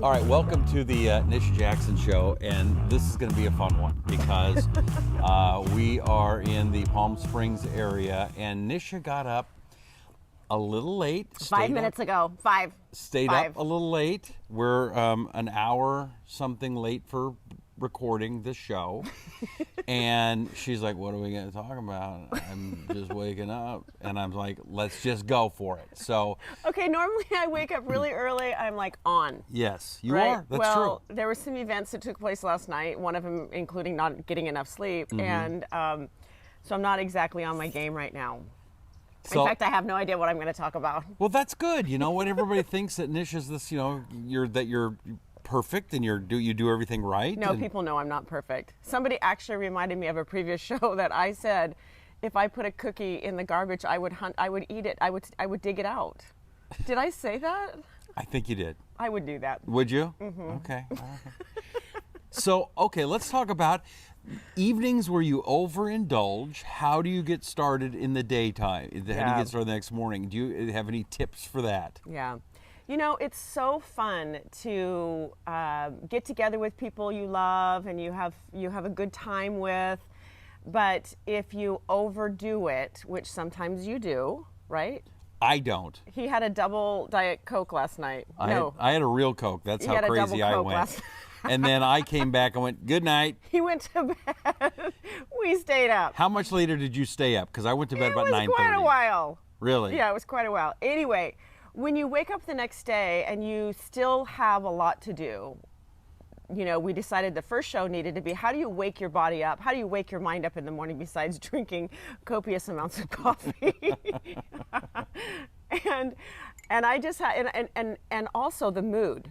All right, welcome to the Nisha Jackson Show, and this is going to be a fun one because we are in the Palm Springs area, and Nisha got up a little late. 5 minutes ago. Stayed up a little late. We're an hour something late for recording this show. And she's like, what are we going to talk about? I'm just waking up. And I'm like, let's just go for it. So. Okay, normally I wake up really early. I'm like on. Yes, you right? are. That's true. Well, there were some events that took place last night, one of them including not getting enough sleep. And so I'm not exactly on my game right now. So, in fact, I have no idea what I'm going to talk about. Well, that's good. You know what? Everybody thinks that Nisha's this, you're perfect and you do everything right. No, people know I'm not perfect. Somebody actually reminded me of a previous show that I said if I put a cookie in the garbage, I would eat it. I would dig it out. Did I say that? I think you did. I would do that. Would you? Mm-hmm. Okay. So, let's talk about evenings where you overindulge. How do you get started in the daytime? How do you get started the next morning? Do you have any tips for that? Yeah. You know, it's so fun to get together with people you love and you have a good time with. But if you overdo it, which sometimes you do, right? I don't. He had a double Diet Coke last night. I had a real Coke. That's He how had a crazy double I Coke went. last And then I came back and went, good night. He went to bed. We stayed up. How much later did you stay up? Because I went to bed about 9:30. It was quite a while. Really? Yeah, it was quite a while. Anyway, when you wake up the next day and you still have a lot to do, we decided the first show needed to be, how do you wake your body up? How do you wake your mind up in the morning besides drinking copious amounts of coffee? And I just had, and also the mood,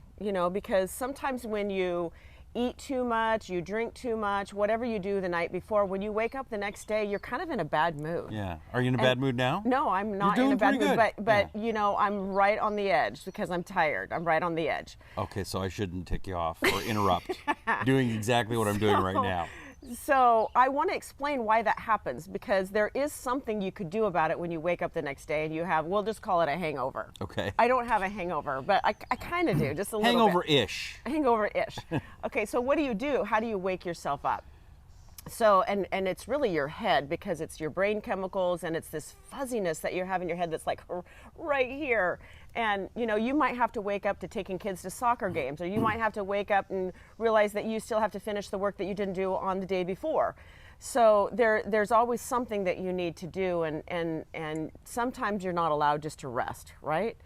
because sometimes when you eat too much, you drink too much, whatever you do the night before, when you wake up the next day, you're kind of in a bad mood. Yeah. Are you in a bad mood now? No, I'm not in a bad mood, but I'm right on the edge because I'm tired. I'm right on the edge. Okay, so I shouldn't tick you off or interrupt doing exactly what I'm doing right now. So I want to explain why that happens, because there is something you could do about it when you wake up the next day and you have, we'll just call it a hangover. Okay. I don't have a hangover, but I kind of do, just a little Hangover-ish. bit. Hangover-ish. Okay, so what do? How do you wake yourself up? So, and it's really your head, because it's your brain chemicals and it's this fuzziness that you have in your head that's like right here. And, you might have to wake up to taking kids to soccer games, or you might have to wake up and realize that you still have to finish the work that you didn't do on the day before. So there's always something that you need to do, and sometimes you're not allowed just to rest, right?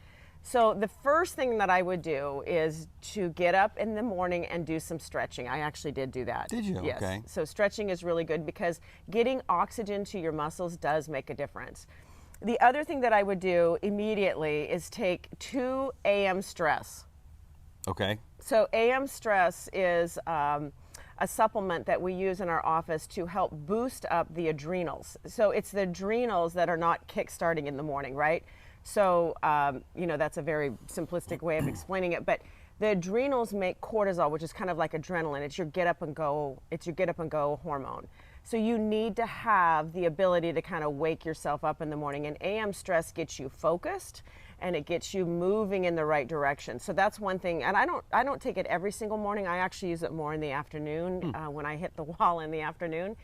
So the first thing that I would do is to get up in the morning and do some stretching. I actually did do that. Did you? Yes. Okay. So stretching is really good because getting oxygen to your muscles does make a difference. The other thing that I would do immediately is take 2 AM stress. Okay. So AM stress is a supplement that we use in our office to help boost up the adrenals. So it's the adrenals that are not kick-starting in the morning, right? So, that's a very simplistic way of explaining it, but the adrenals make cortisol, which is kind of like adrenaline. It's your get up and go hormone. So you need to have the ability to kind of wake yourself up in the morning, and AM stress gets you focused and it gets you moving in the right direction. So that's one thing. And I don't take it every single morning. I actually use it more in the afternoon when I hit the wall in the afternoon.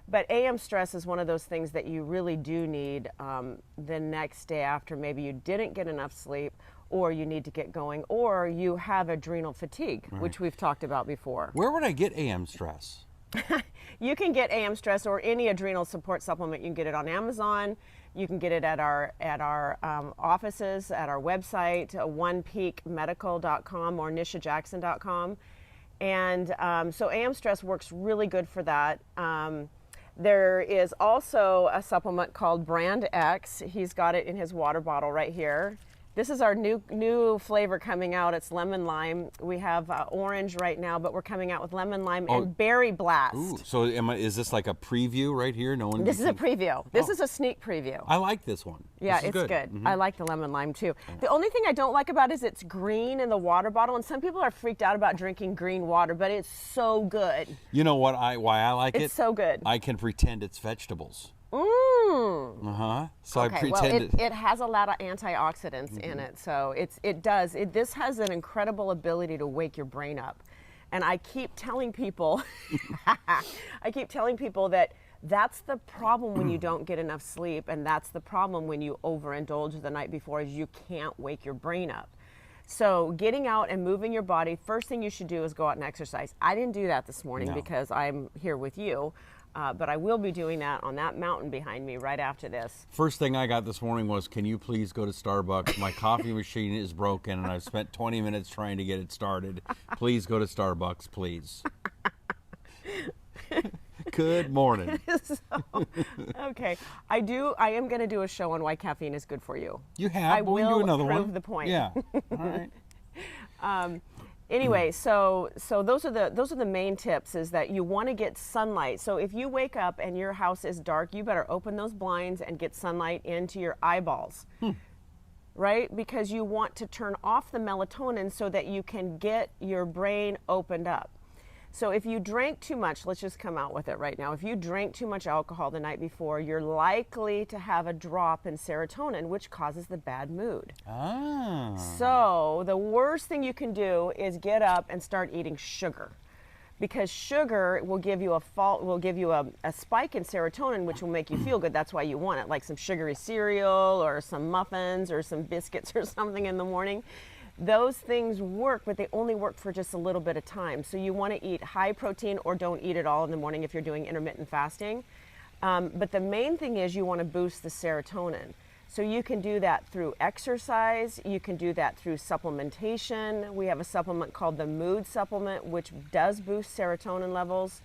But AM stress is one of those things that you really do need the next day after maybe you didn't get enough sleep, or you need to get going, or you have adrenal fatigue, which we've talked about before. Where would I get AM stress? You can get AM stress or any adrenal support supplement. You can get it on Amazon. You can get it at our offices, at our website, onepeakmedical.com or nishajackson.com. And so AM stress works really good for that. There is also a supplement called Brand X. He's got it in his water bottle right here. This is our new flavor coming out. It's lemon lime. We have orange right now, but we're coming out with lemon lime and berry blast. Ooh, so is this like a preview right here? This is a preview. This is a sneak preview. I like this one. Yeah, it's good. I like the lemon lime too. The only thing I don't like about it is it's green in the water bottle, and some people are freaked out about drinking green water, but it's so good. You know why I like it? It's so good. I can pretend it's vegetables. So I pretended. Well, it has a lot of antioxidants in it, so this has an incredible ability to wake your brain up. And I keep telling people, that that's the problem when you don't get enough sleep, and that's the problem when you overindulge the night before, is you can't wake your brain up. So getting out and moving your body, first thing you should do is go out and exercise. I didn't do that this morning because I'm here with you. But I will be doing that on that mountain behind me right after this. First thing I got this morning was, can you please go to Starbucks? My coffee machine is broken, and I've spent 20 minutes trying to get it started. Please go to Starbucks, please. Good morning. Okay. I am going to do a show on why caffeine is good for you. You have? We can do another one. Prove the point. Yeah. All right. Anyway, so those are the main tips, is that you want to get sunlight. So if you wake up and your house is dark, you better open those blinds and get sunlight into your eyeballs, right? Because you want to turn off the melatonin so that you can get your brain opened up. So if you drank too much, let's just come out with it right now. If you drank too much alcohol the night before, you're likely to have a drop in serotonin, which causes the bad mood. So the worst thing you can do is get up and start eating sugar, because sugar will give you a spike in serotonin, which will make you feel good. That's why you want it, like some sugary cereal or some muffins or some biscuits or something in the morning. Those things work, but they only work for just a little bit of time. So you want to eat high protein, or don't eat at all in the morning if you're doing intermittent fasting. But the main thing is you want to boost the serotonin. So you can do that through exercise. You can do that through supplementation. We have a supplement called the mood supplement, which does boost serotonin levels.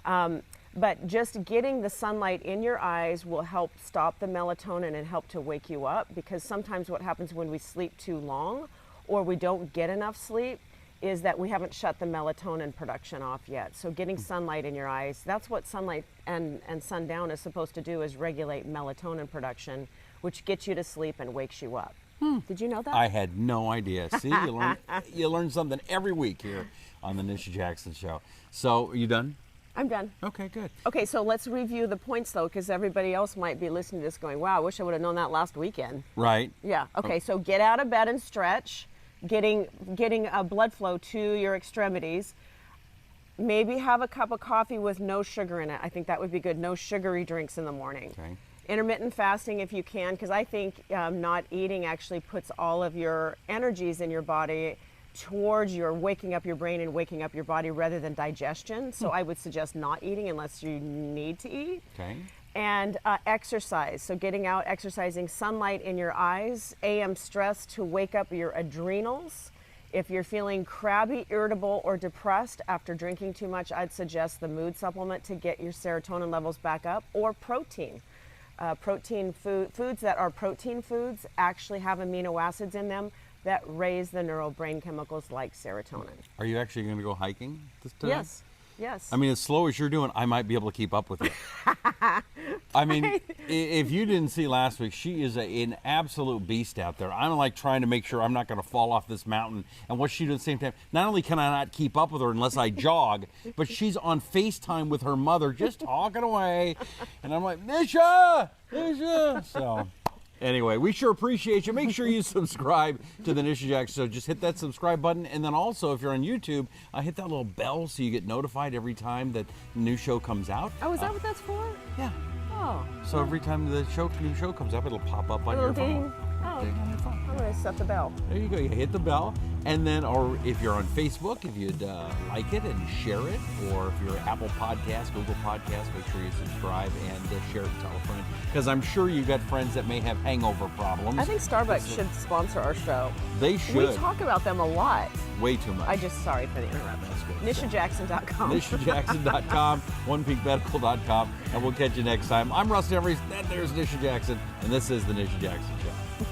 But just getting the sunlight in your eyes will help stop the melatonin and help to wake you up, because sometimes what happens when we sleep too long or we don't get enough sleep is that we haven't shut the melatonin production off yet. So getting sunlight in your eyes, that's what sunlight and sundown is supposed to do, is regulate melatonin production, which gets you to sleep and wakes you up. Did you know that? I had no idea. See, you learn something every week here on the Nisha Jackson Show. So, are you done? I'm done. Okay, good. Okay, so let's review the points, though, because everybody else might be listening to this going, wow, I wish I would have known that last weekend. Right. Yeah, okay, so get out of bed and stretch, getting a blood flow to your extremities. Maybe have a cup of coffee with no sugar in it. I think that would be good. No sugary drinks in the morning. Okay. Intermittent fasting if you can, because I think not eating actually puts all of your energies in your body towards your waking up your brain and waking up your body rather than digestion. So I would suggest not eating unless you need to eat. Okay. And exercise. So getting out, exercising, sunlight in your eyes, AM stress to wake up your adrenals. If you're feeling crabby, irritable, or depressed after drinking too much, I'd suggest the mood supplement to get your serotonin levels back up, or protein. Foods that are protein foods actually have amino acids in them that raise the neural brain chemicals like serotonin. Are you actually going to go hiking today? Yes. I mean, as slow as you're doing, I might be able to keep up with you. I mean, if you didn't see last week, she is an absolute beast out there. I'm like trying to make sure I'm not going to fall off this mountain. And what she does at the same time, not only can I not keep up with her unless I jog, but she's on FaceTime with her mother just talking away. And I'm like, Nisha! So... Anyway, we sure appreciate you. Make sure you subscribe to the Nisha Jackson Show. Just hit that subscribe button. And then also, if you're on YouTube, hit that little bell so you get notified every time that the new show comes out. Oh, is that what that's for? Yeah. Oh. So every time the new show comes up, it'll pop up on your phone. Oh, Ding on your phone. I'm going to set the bell. There you go. You hit the bell. And then, or if you're on Facebook, if you'd like it and share it, or if you're Apple Podcasts, Google Podcasts, make sure you subscribe and share it and tell a friend. Because I'm sure you've got friends that may have hangover problems. I think Starbucks should sponsor our show. They should. We talk about them a lot. Way too much. Sorry for the interruption. That's good. NishaJackson.com. NishaJackson.com, OnePeakMedical.com, and we'll catch you next time. I'm Rusty Humphries, and there's Nisha Jackson, and this is the Nisha Jackson Show.